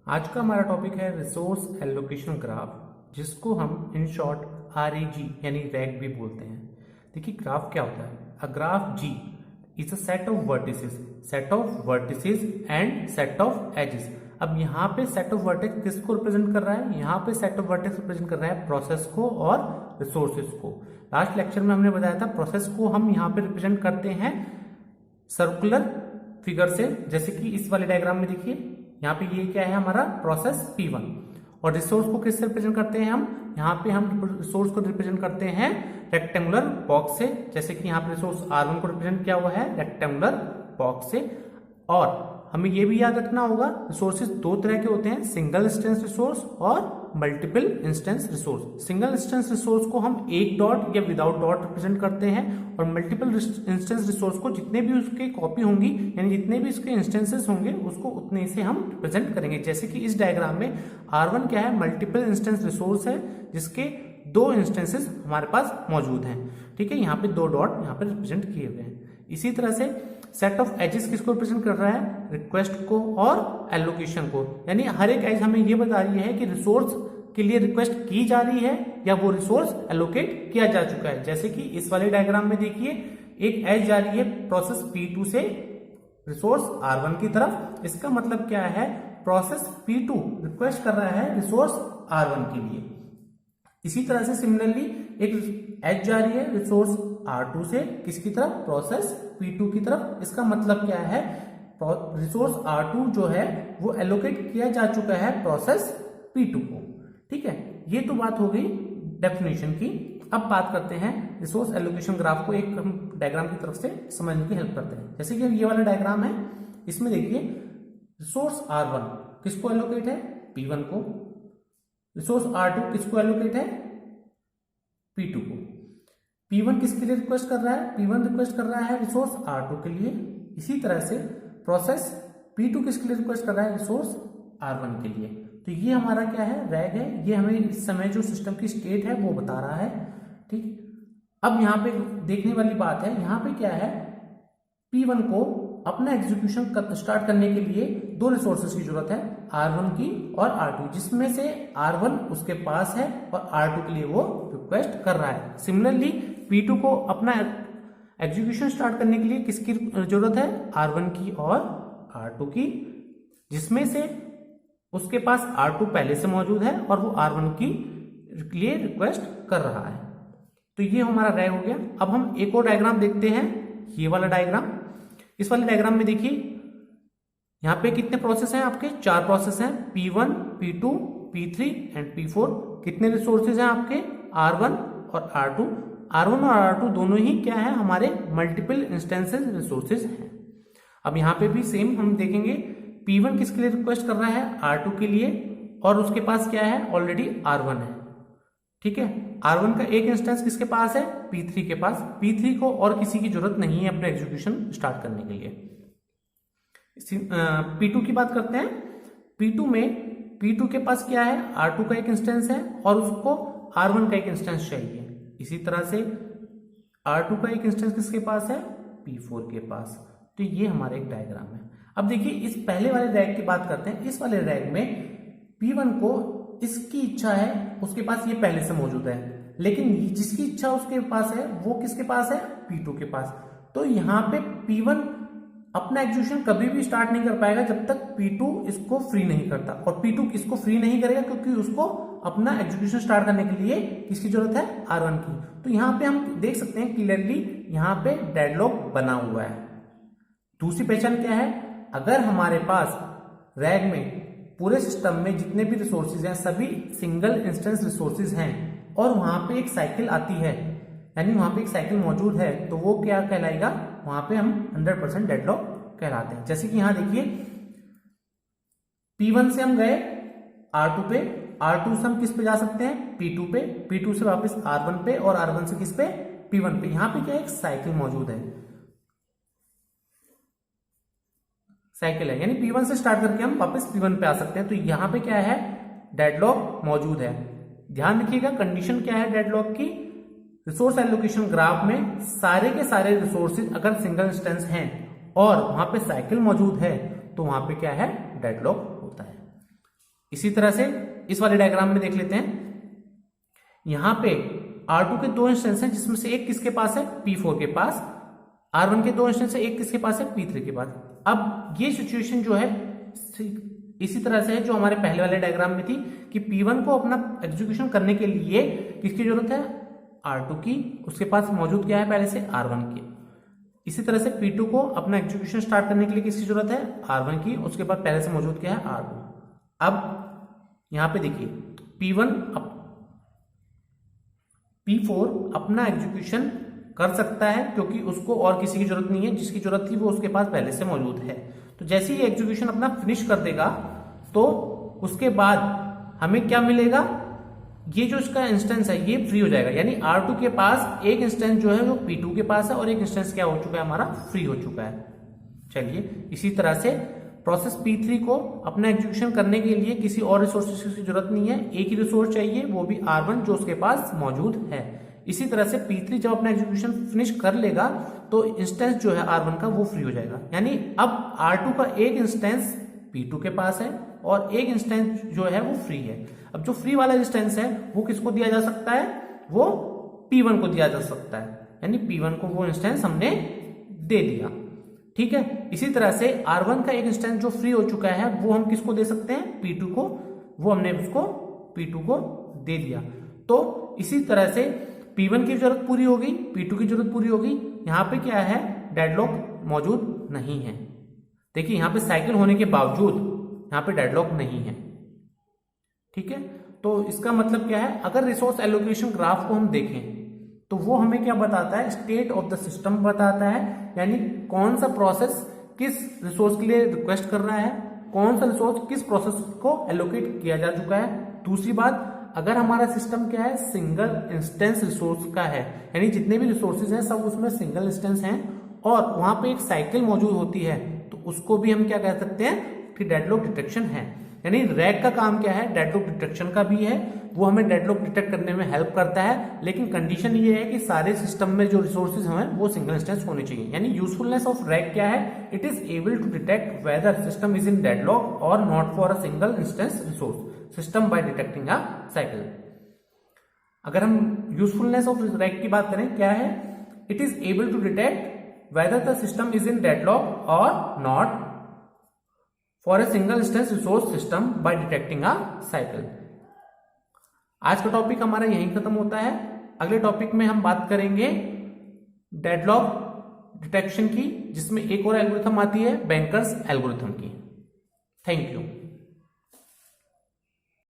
आज का हमारा टॉपिक है रिसोर्स एलोकेशन ग्राफ, जिसको हम इन शॉर्ट REG यानी रैग भी बोलते हैं। देखिए ग्राफ क्या होता है। A graph G is a set of vertices and set of edges. अब यहाँ पे सेट ऑफ वर्टेक्स किसको रिप्रेजेंट कर रहा है? यहाँ पे सेट ऑफ वर्टेक्स रिप्रेजेंट कर रहा है प्रोसेस को और रिसोर्सेज को। लास्ट लेक्चर में हमने बताया था प्रोसेस को हम यहाँ पे रिप्रेजेंट करते हैं सर्कुलर फिगर से, जैसे कि इस वाले डायग्राम में देखिए यहाँ पे ये क्या है हमारा प्रोसेस P1। और रिसोर्स को किससे रिप्रेजेंट करते हैं हम? यहाँ पे हम रिसोर्स को रिप्रेजेंट करते हैं रेक्टेंगुलर बॉक्स से, जैसे कि यहाँ पे रिसोर्स R1 को रिप्रेजेंट किया हुआ है रेक्टेंगुलर बॉक्स से। और हमें ये भी याद रखना होगा रिसोर्सेज दो तरह के होते हैं, सिंगल इंस्टेंस रिसोर्स और multiple instance resource. Single instance resource को हम एक डॉट या विदाउट डॉट रिप्रेजेंट करते हैं, और मल्टीपल इंस्टेंस रिसोर्स को जितने भी उसके कॉपी होंगी यानी जितने भी उसके इंस्टेंसेस होंगे उसको उतने से हम रिप्रेजेंट करेंगे। जैसे कि इस डायग्राम में R1 क्या है? मल्टीपल इंस्टेंस रिसोर्स है, जिसके दो इंस्टेंसेस हमारे पास मौजूद हैं। ठीक है, यहाँ पे दो डॉट यहाँ पे रिप्रेजेंट किए हुए हैं। इसी तरह से सेट ऑफ एजेस किसको रिप्रेजेंट कर रहा है? रिक्वेस्ट को और एलोकेशन को। यानी हर एक एज हमें ये बता रही है कि रिसोर्स के लिए रिक्वेस्ट की जा रही है या वो रिसोर्स एलोकेट किया जा चुका है। जैसे कि इस वाले डायग्राम में देखिए एक एज जा रही है प्रोसेस P2 से रिसोर्स R1 की तरफ। इसका मतलब क्या है? प्रोसेस P2 रिक्वेस्ट कर रहा है रिसोर्स R1 के लिए। इसी तरह से सिमिलरली एक एज जा रही है रिसोर्स R2 से किसकी तरफ? प्रोसेस P2 की तरफ। इसका मतलब क्या है? रिसोर्स R2 जो है वो एलोकेट किया जा चुका है प्रोसेस P2 को। ठीक है, ये तो बात हो गई डेफिनेशन की। अब बात करते हैं रिसोर्स एलोकेशन ग्राफ को एक हम डायग्राम की तरफ से समझने की हेल्प करते हैं। जैसे कि ये वाला डायग्राम है, इसमें देखिए रिसोर्स R1 किसको एलोकेट है? P1 को। रिसोर्स R2 किसको एलोकेट है? P2 को। P1 किसके लिए रिक्वेस्ट कर रहा है? P1 रिक्वेस्ट कर रहा है रिसोर्स R2 के लिए। इसी तरह से प्रोसेस P2 किसके लिए रिक्वेस्ट कर रहा है? रिसोर्स R1 के लिए। तो ये हमारा क्या है? रैग है। ये हमें इस समय जो सिस्टम की स्टेट है वो बता रहा है। ठीक, अब यहाँ पे देखने वाली बात है, यहाँ पे क्या है? P1 को अपना एग्जीक्यूशन स्टार्ट करने के लिए दो रिसोर्सेज की जरूरत है, R1 की और R2, जिसमें से R1 उसके पास है और R2 के लिए वो रिक्वेस्ट कर रहा है। सिमिलरली P2 को अपना एग्जीक्यूशन स्टार्ट करने के लिए किसकी जरूरत है? R1 की और R2 की, जिसमें से उसके पास R2 पहले से मौजूद है और वो R1 की लिए रिक्वेस्ट कर रहा है। तो ये हमारा रैग हो गया। अब हम एक और डायग्राम देखते हैं, ये वाला डायग्राम। इस वाले डायग्राम में देखिए यहाँ पे कितने प्रोसेस हैं आपके? 4 प्रोसेस हैं, P1, P2, P3 and P4। कितने रिसोर्सेज हैं आपके? R1 और R2। R1 और R2 दोनों ही क्या है? हमारे मल्टीपल इंस्टेंसेस रिसोर्सेज हैं। अब यहाँ पे भी सेम हम देखेंगे, P1 किसके लिए रिक्वेस्ट कर रहा है? R2 के लिए, और उसके पास क्या है? ऑलरेडी R1 है। ठीक है, R1 का एक इंस्टेंस किसके पास है? P3 के पास। P3 को और किसी की जरूरत नहीं है अपने एग्जीक्यूशन स्टार्ट करने के लिए। P2 की बात करते हैं। P2 में P2 के पास क्या है? R2 का एक इंस्टेंस है और उसको R1 का एक इंस्टेंस चाहिए। इसी तरह से R2 का एक इंस्टेंस किसके पास है? P4 के पास। तो ये हमारा एक डायग्राम है। अब देखिए इस पहले वाले रैग की बात करते हैं। इस वाले रैग में P1 को इसकी इच्छा है, उसके पास ये पहले से मौजूद है, लेकिन जिसकी इच्छा उसके पास है वो किसके पास है? P2 के पास। तो यहाँ पे P1 अपना एग्जीक्यूशन कभी भी स्टार्ट नहीं कर पाएगा जब तक P2 इसको फ्री नहीं करता, और P2 इसको फ्री नहीं करेगा क्योंकि उसको अपना एग्जीक्यूशन स्टार्ट करने के लिए किसकी जरूरत है? R1 की। तो यहाँ पे हम देख सकते हैं क्लियरली यहाँ पे डेडलॉक बना हुआ है। दूसरी पहचान क्या है? अगर हमारे पास रैग में पूरे सिस्टम में जितने भी रिसोर्सेज हैं सभी सिंगल इंस्टेंस रिसोर्सेज हैं और वहां पे एक साइकिल आती है, यानी वहां पे एक साइकिल मौजूद है, तो वो क्या कहलाएगा? वहां पे हम 100% डेडलॉक कहलाते हैं। जैसे कि यहां देखिए P1 से हम गए R2 पे, R2 से हम किस पे जा सकते हैं? P2 पे, P2 से वापस R1 पे और R1 से किस पे? P1 पे। यहां पे क्या एक साइकिल मौजूद है, साइकिल है, यानी P1 से स्टार्ट करके हम वापस P1 पे आ सकते हैं। तो यहाँ पे क्या है? डेडलॉक मौजूद है। ध्यान रखिएगा कंडीशन क्या है डेडलॉक की? रिसोर्स एलोकेशन ग्राफ में सारे के सारे रिसोर्सेज अगर सिंगल इंस्टेंस हैं और वहां पे साइकिल मौजूद है तो वहां पे क्या है? डेडलॉक होता है। इसी तरह से इस वाले डायग्राम में देख लेते हैं। यहां पे R2 के दो इंस्टेंस हैं, जिसमें से एक किसके पास है, P4 के पास। R1 के दो इंस्टेंस है, एक किसके पास है, P3 के पास। अब ये सिचुएशन जो है इसी तरह से है जो हमारे पहले वाले डायग्राम में थी कि P1 को अपना एग्जीक्यूशन करने के लिए किसकी जरूरत है, R2 की। उसके पास मौजूद क्या है पहले से, R1 की। इसी तरह से P2 को अपना एग्जीक्यूशन स्टार्ट करने के लिए किसकी जरूरत है, R1 की। उसके बाद पहले से मौजूद क्या है, R2। अब यहां पे देखिए P4 अपना एग्जीक्यूशन कर सकता है क्योंकि उसको और किसी की जरूरत नहीं है, जिसकी जरूरत थी वो उसके पास पहले से मौजूद है। तो जैसे ही एग्जीक्यूशन अपना फिनिश कर देगा तो उसके बाद हमें क्या मिलेगा, ये जो इसका इंस्टेंस है ये फ्री हो जाएगा। यानी R2 के पास एक इंस्टेंस जो है वो P2 के पास है और एक इंस्टेंस क्या हो चुका है, हमारा फ्री हो चुका है। चलिए इसी तरह से प्रोसेस P3 को अपना एग्जीक्यूशन करने के लिए किसी और रिसोर्सेज की जरूरत नहीं है, एक ही रिसोर्स चाहिए, वो भी R1 जो उसके पास मौजूद है। इसी तरह से P3 जब अपना एग्जीक्यूशन फिनिश कर लेगा तो इंस्टेंस जो है R1 का वो फ्री हो जाएगा। यानी अब R2 का एक इंस्टेंस P2 के पास है और एक इंस्टेंस जो है वो फ्री है। अब जो फ्री वाला इंस्टेंस है वो किसको दिया जा सकता है, वो P1 को दिया जा सकता है। यानी P1 को वो इंस्टेंस हमने दे दिया, ठीक है। इसी तरह से R1 का एक इंस्टेंस जो फ्री हो चुका है वो हम किसको दे सकते हैं, P2 को। वो हमने उसको P2 को दे दिया। तो इसी तरह से P1 की जरूरत पूरी होगी, P2 की जरूरत पूरी होगी। यहां पे क्या है, डेडलॉक मौजूद नहीं है। देखिए यहां पे साइकिल होने के बावजूद यहां पे डेडलॉक नहीं है, ठीक है। तो इसका मतलब क्या है, अगर रिसोर्स एलोकेशन ग्राफ को हम देखें तो वो हमें क्या बताता है, स्टेट ऑफ द सिस्टम बताता है। यानी कौन सा प्रोसेस किस रिसोर्स के लिए रिक्वेस्ट कर रहा है, कौन सा रिसोर्स किस प्रोसेस को एलोकेट किया जा चुका है। दूसरी बात, अगर हमारा सिस्टम क्या है, सिंगल इंस्टेंस रिसोर्स का है, यानी जितने भी रिसोर्सेज हैं सब उसमें सिंगल इंस्टेंस हैं और वहां पे एक साइकिल मौजूद होती है, तो उसको भी हम क्या कह सकते हैं कि डेडलॉक डिटेक्शन है। यानी रैक का काम क्या है, डेडलॉक डिटेक्शन का भी है, वो हमें डेडलॉक डिटेक्ट करने में हेल्प करता है। लेकिन कंडीशन ये है कि सारे सिस्टम में जो रिसोर्सेज हैं वो सिंगल इंस्टेंस होने चाहिए। यानी यूजफुलनेस ऑफ रैक क्या है, it is able to detect whether system is in deadlock और not for a single instance resource system by detecting a cycle. अगर हम यूजफुलनेस ऑफ रैक की बात करें, क्या है, it is able to detect whether the system is in deadlock और not for a single instance resource system by detecting a cycle. आज का टॉपिक हमारा यहीं खत्म होता है। अगले टॉपिक में हम बात करेंगे डेडलॉक डिटेक्शन की, जिसमें एक और एल्गोरिथम आती है, बैंकर्स एल्गोरिथम की। Thank you.